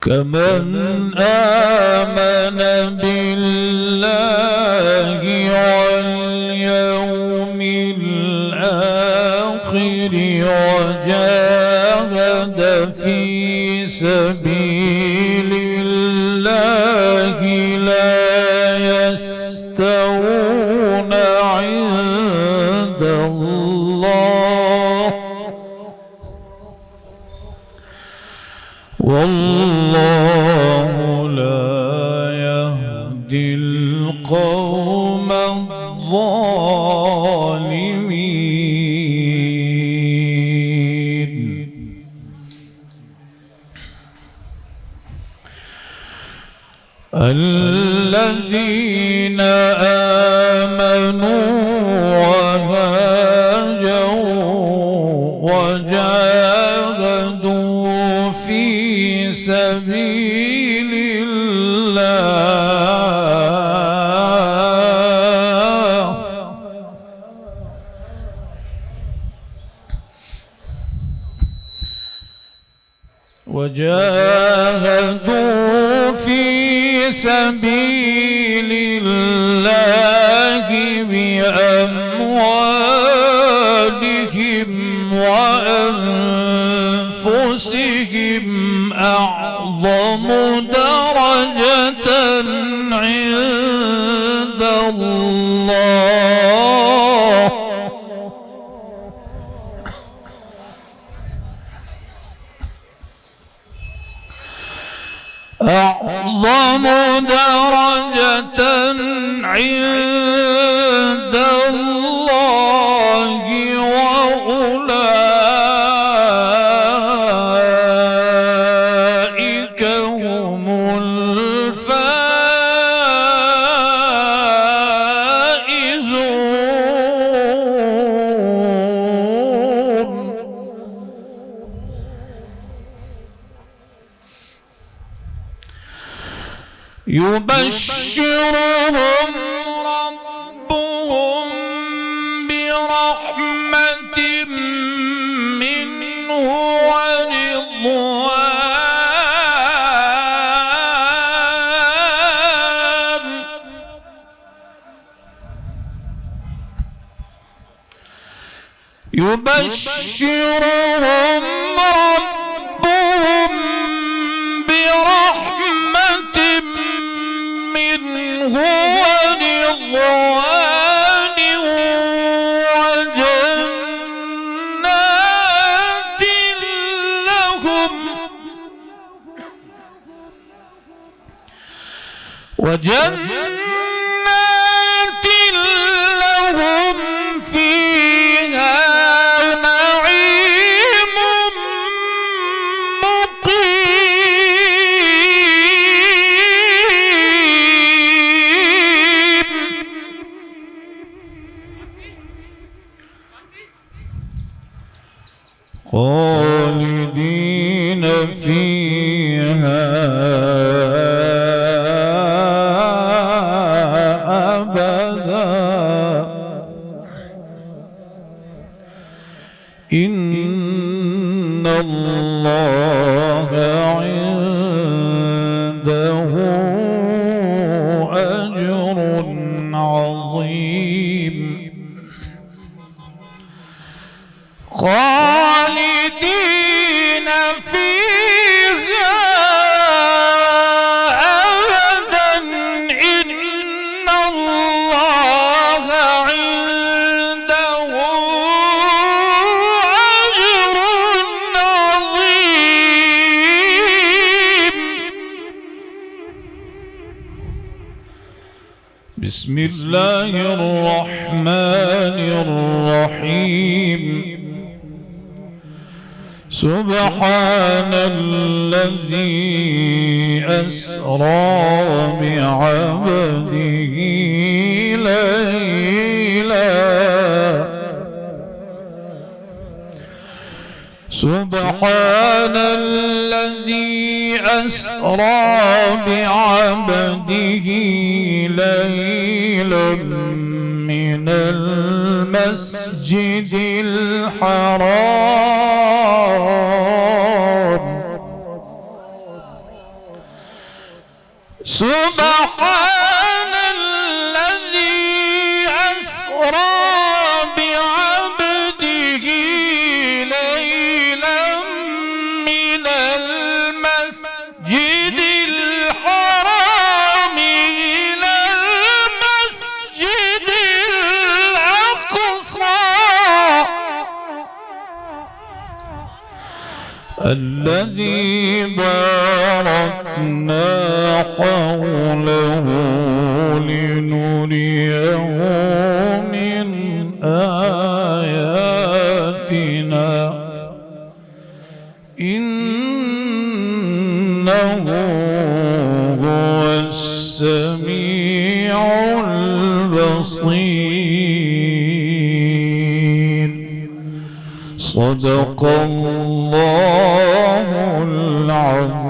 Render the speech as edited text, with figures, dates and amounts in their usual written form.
كمن آمن بالله واليوم الآخر وجاهد في سبيل الله لا يستوون عند الله والله لا يهدي القوم الظالمين. الذين آمنوا وهاجروا وجاهدوا في سبيل الله بأموالهم وأنفسهم أعظم درجة عند الله أعظم درجة عند الله وأولئك هم الفائزون. يبشرهم ربهم برحمة منه ورضوان يبشرهم ربهم برحمة منه ورضوان وجنات لهم فيها نعيم مقيم خالدين فيها إن الله عنده أجر عظيم خالدين فيها أبدا إن الله عنده أجر عظيم. بسم الله الرحمن الرحيم. سبحان الذي أسرى بعبده ليلا سبحان الذي أسرى بعبده ليلا من المسجد الحرام سبحان الذي أسرى بعبده ليلا من المسجد الحرام إلى المسجد الأقصى الذي باركنا حوله لنريه من آياتنا إنه هو السميع البصير. صدق الله العظيم.